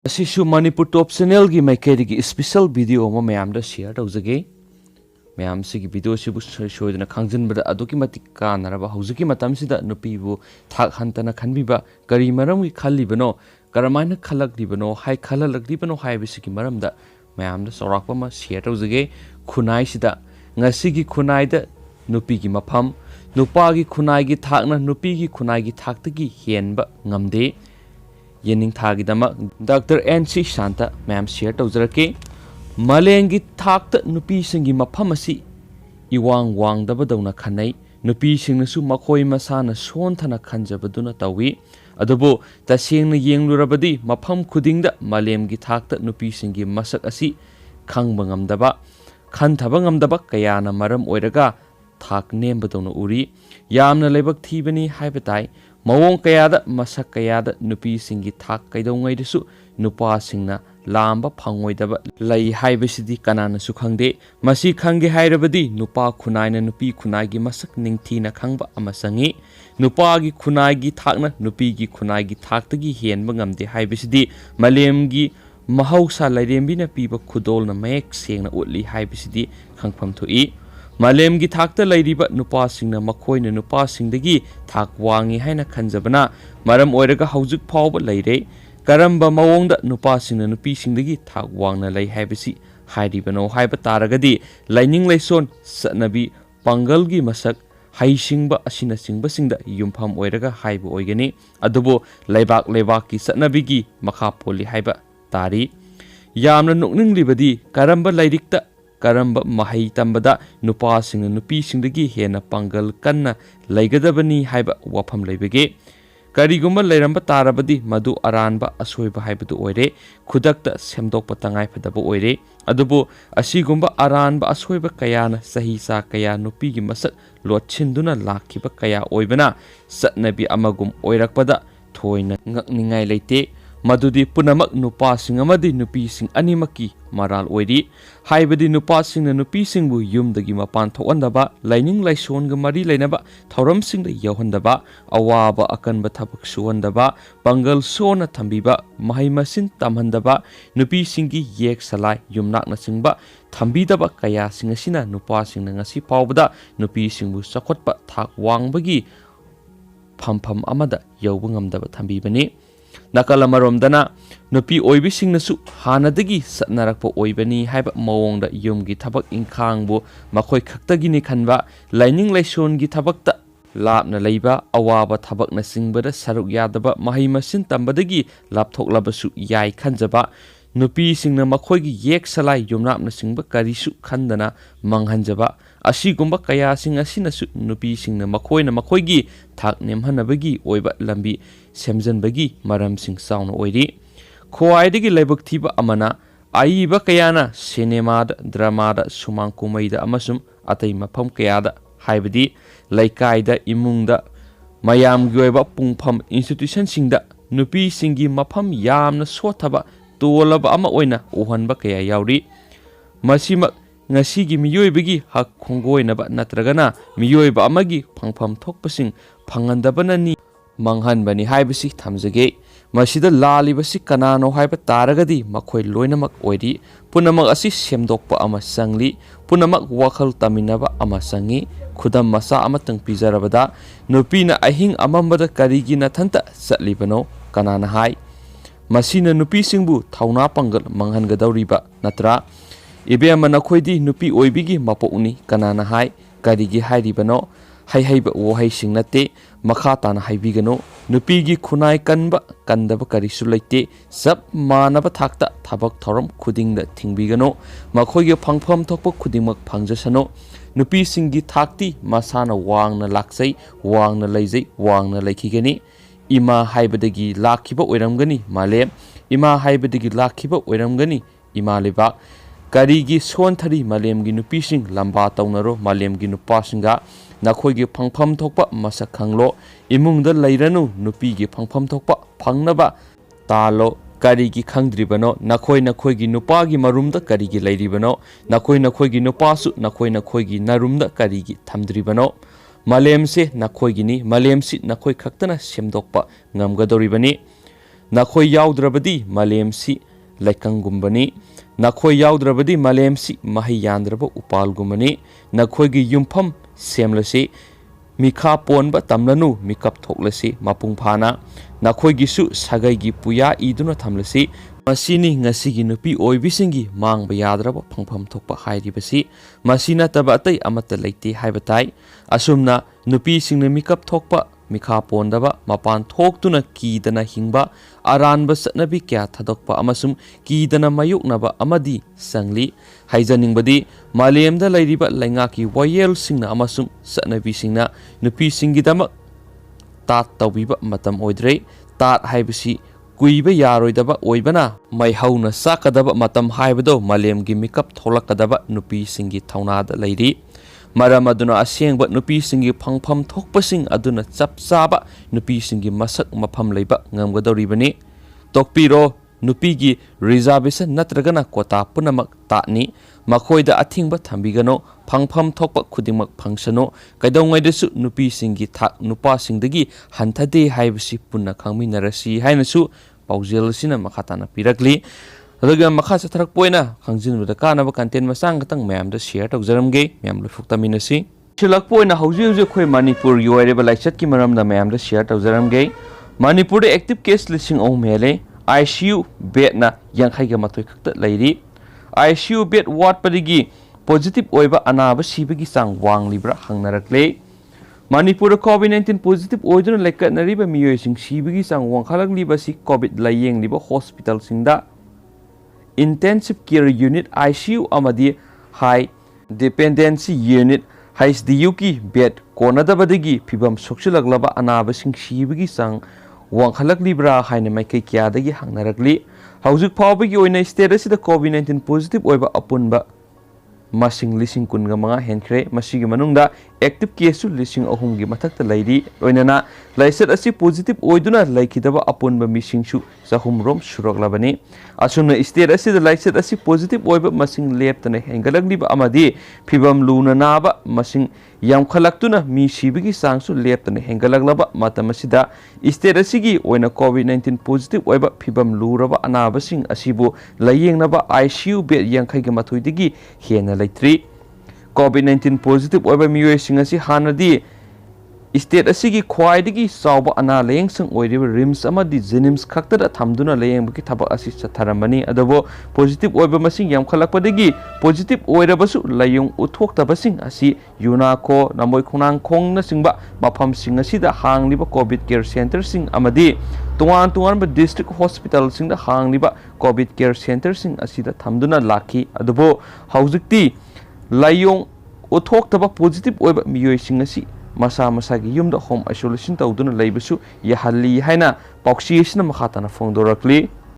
असिसु Manipur top channel की माइकैदगी special video अमा मयामदा share तौजगे मयाम सिगी video सिबु सोयदना खांजनबदा अदुकी मति कानरबा हौजुकी मतमसिदा नुपीबु थाक हंतना खनबिबा करी मरमगी खल्लिबनो करमायना खलकलिबनो हाय खललकलिबनो हायबिसिगी मरमदा मयामदा सौराकपमा शेयर तौजगे खुनाइसिदा ngasiगी खुनाइदा नुपीगी मफम नुपागी खुनाइगी थाकना नुपीगी खुनाइगी थाकतगी हेनबा ngamde येनिंग थागिदमा doctor NC. Shanta ma'am share तौजरके मलेंगी थाक्त नुपी सिंगी मफम असि इवांग वांगदबदौना खनै नुपी सिंगनसु मखोय मसाना सोनथना खंजबदुना तौवी अदुबो तसेंगना येंगलुरबदी मफम खुदिंगदा मलेमगी थाक्त नुपी सिंगी मसक असि खंगबा ngamdaba खनथबा ngamdaba कयाना मरम ओइरगा थाक नेमबदौना उरी यामना लेबक थीबनी हाइबताई मवोंग कयादा मसक कयादा नुपी सिंगी थाक कैदौंगैदसु नुपा सिंगना लांबा फंगोइदबा लई हाइबसिदी कनानसु खंगदे मसी खंगे हाइरबदी नुपा खुनाइना नुपी खुनाइगी मसक निंगथीना खंगबा अमसंगी नुपागी खुनाइगी थाकना नुपीगी खुनाइगी थाकतगी हेनबा ngamde हाइबसिदी मलेमगी महौसा लैरेंबिना पीबा खुदोलना मयेक सेंगना उतली हाइबसिदी खंगफम थोई मालेमगी थाकता लैरिबा नुपासिंगना मखोयना नुपासिंगदगी थाक वांगी हाइना खंजबना मरम ओइरगा हौजुक फावबा लैरे करम्बा मवोंगदा नुपासिंगना नुपीसिंगदगी थाक वांगना लै हाइबसि हाइरिबनो हाइबा तारगदी लाइनिंग लैसोन सनबी पांगलगी मसक हाइसिंगबा असिना सिंगबसिंगदा युमफम ओइरगा हाइबा ओइगनी अदुबो लैबाक लैबाककी सनबीगी मखा पोली हाइबा तारी यामना नुकनिंगलिबदी करम्बा लैरिकता करम्बा महै तंबदा नुपासिंगना नुपीसिंगदगी हेना पांगल कन्ना लैगदबनी हाइबा वाफम लैबगे करिगुम्बा लैरंबा तारबदी मधु अरानबा असोयबा हाइबदु ओइरे खुदक्ता सेमदोकपा तंगाय फदबा ओइरे अदुबो असिगुम्बा अरानबा असोयबा कयाना सहीसा कया नुपीगी मसक लोटछिंदुना लाखिबा कया ओइबना सत्नबी अमगुम ओइरकपदा थोयना ngakningai leite मदुदी पुनमक नुपासिंग अमदी नुपीसिंग अनिमकी मराल ओइरी हाइबदी नुपासिंगना नुपीसिंगबु युमदगी मपान थोअंदबा लाइनिंग लाइसोनगा मरी लैनबा थौरमसिंगदा यौहंदबा अवाबा अकनबा थबक सुहंदबा पंगल सोना थंबीबा महै मसिन तमहंदबा नुपीसिंगी येक सलाय युमनाकना सिंगबा थंबीदबा कयासिंग असिना नुपासिंगना ngasi पावबदा नुपीसिंगबु सखोटपा थाक वांगबगी फमफम अमदा यौबा ngamdaba थंबीबनी नकल अमरोमदना नुपी ओइबिसिंगनसु हानदगी सत्नरकपा ओइबनी हाइबा मवोंगदा युमगी थबक इंखांगबु मखोय खक्तगिनी खनबा लाइनिंग लाइसोनगी थबकता लापना लैबा अवाबा थबकना सिंगबदा सरुक यादबा महै मसिन तंबदगी लापथोकलबसु याय खंजबा नुपीसिंगना मखोयगी येक सलाय युमनापना सिंगबा करिसु खंदना मंगहंजबा असिगुम्बा कयासिंग असिनसु नुपीसिंगना मखोयना मखोयगी थाक नेमहनबगी ओइबा लंबी सेमजनबगी मरमसिंग साउन ओइरी खोआइदगी लाइबक थीबा अमना आईबा कयाना सिनेमादा ड्रामादा सुमांग कुमैदा अमसुम अतै मफम कयादा हाइबदी लैकाइदा इमुंगदा मयामगी ओइबा पुंगफम इंस्टिट्यूशन सिंगदा नुपीसिंगी मफम यामना सोथबा तोलबा अमा ओइना ओहनबा कया याउरी मसिमक ngasiगी miyoibagi hak khongoinaba natragana miyoiba amagi phangpham thokpasing phangandabanani manghanbani haibasi thamjage masida lalibasi kanano haiba taragadi makhoi loinamak oiri punamak asi semdokpa ama sangli punamak wakhal taminaba ama sangi khudam masa amatang pijarabada nupina ahing amambada karigi nathanta satlibano kanana hai masina nupi singbu thauna pangal manghangadawriba natra इबेम नखोइदी नुपी ओइबिगी मपोउनी कनाना हाय करिगी हाइरिबनो हाइहाइबा वोहाई सिंगनते मखा ताना हाइबिगनो नुपीगी खुनाय कनबा कंदबा करिसु लैते सब मानब थाकता थबक थौरम खुदिंगदा थिंगबिगनो मखोइगे फंगफम थोकप खुदिंगमक फंगजसनो नुपी सिंगी थाकती मसाना वांगना लाक्सै वांगना लैजै वांगना लैखिगनी इमा हाइबदगी लाखिबा ओइरमगनी मालेम इमा हाइबदगी लाखिबा ओइरमगनी इमा लेबा करिगी सोनथरी मालेमगी नुपीसिंग लंबा तौनरो मालेमगी नुपासिंगा नखोइगे फंगफम थोकपा मसक खंगलो इमुंगदा लैरनु नुपीगे फंगफम थोकपा फंगनबा तालो करिगी खंगद्रिबनो नखोइ नखोइगी नुपागी मरुमदा करिगी लैरिबनो नखोइ नखोइगी नुपासु नखोइ नखोइगी नरुमदा करिगी थमद्रिबनो मालेमसे नखोइगिनी मालेमसि नखोइ खक्तना सेमदोकपा ngamgadoribani nakhoi yaudravadi malemsi laikangumbani nakhoi yaudravadi malemsi mahi yandraba upalgumbani nakhoi gi yumpham semlasi mikha ponba tamlanu mikap thoklasi mapung phana nakhoi gi su sagai gi puya iduna thamlasi masini ngasi gi nupi oibisingi mangba yadraba phangpham thokpa hairibasi masina taba atai amata leite haibatai asumna nupi singna mikap thokpa mikha pondaba mapan thoktuna kidana hingba aranba satnabi kya thadokpa amasum kidana mayuknaba amadi sangli haijaningbadi malemda lairiba laingaki wayel singna amasum satnabi singna nupi singidamak tat tawbiba matam oidre tat haibasi kuiba yaroidaba oibana mai hauna sakadaba matam haibado malemgi mikap tholakadaba nupi singi thaunada lairi maram aduna asengba nupi singi phangpham thokpasing aduna chapchaba nupi singi masak mapham leiba ngamgadoribani tokpiro nupi gi reservation natragana kota punamak tani makhoida athingba thambigano phangpham thokpa khudingmak phangsano kaidongai nupi singi thak nupa singdagi hanthade haibasi punna khangminarasi hainasu paujel sina makhatana pirakli aduga makha satharak poina khangjinbada kanaba content masang katang mayam da share tawjaramge mayam lufukta minasi chilak poina hauji khoi manipur yoireba laichat ki maram da mayam da share tawjaramge manipur de active case listing om hele ICU bed na yankhai ga matoi khakta lairi ICU bed ward padigi positive oiba anaba sibagi sang wang libra hangnarakle manipur COVID-19 positive oiduna lekatnariba miyoi sing sibagi sang wang khalak liba si COVID layeng liba hospital singda intensive care unit ICU amadi high dependency unit HDU ki bed konadabadagi phibam sokchilaglaba anaba sing sibagi sang wangkhalak libra haina maikei kyadagi hangnarakli haujuk phawbagi oina state asida COVID-19 positive oiba apunba masing lising kunga mga henkre masigi manungda active case su lising ahum gi mathakta lairi oinana laisat asi positive oiduna laikidaba apunba mising su sahum rom suraklabani asuna state asida laisat asi positive oiba masing leptana hengalagliba amadi phibam luna naba masing yamkhalaktuna mi sibigi sangsu leptana hengalaglaba matamasida state asigi oina COVID-19 positive oiba phibam luraba anaba sing asibu layengnaba ICU bed yankhai gi mathoidigi hena laitri COVID-19 positive oiba miyoi sing asi hanadi state asigi khwaidigi sauba ana layeng sang oiriba rims amadi jenims khaktada thamduna layeng buki thaba asi chatharamani adabo positive oiba masing yam khalakpadigi positive oirabasu layung uthoktabasing asi yunako namoi khunang khongna singba mafam sing asida hangliba covid care center sing amadi tuan tuan ba district hospital sing da hangliba covid care center sing asida thamduna lakhi adabo haujikti layung uthokhtaba positive oiba miyoi sing asi masa masa gi yumda home isolation tawduna leibasu yahalli haina pauksi sina makhatana phongdorakli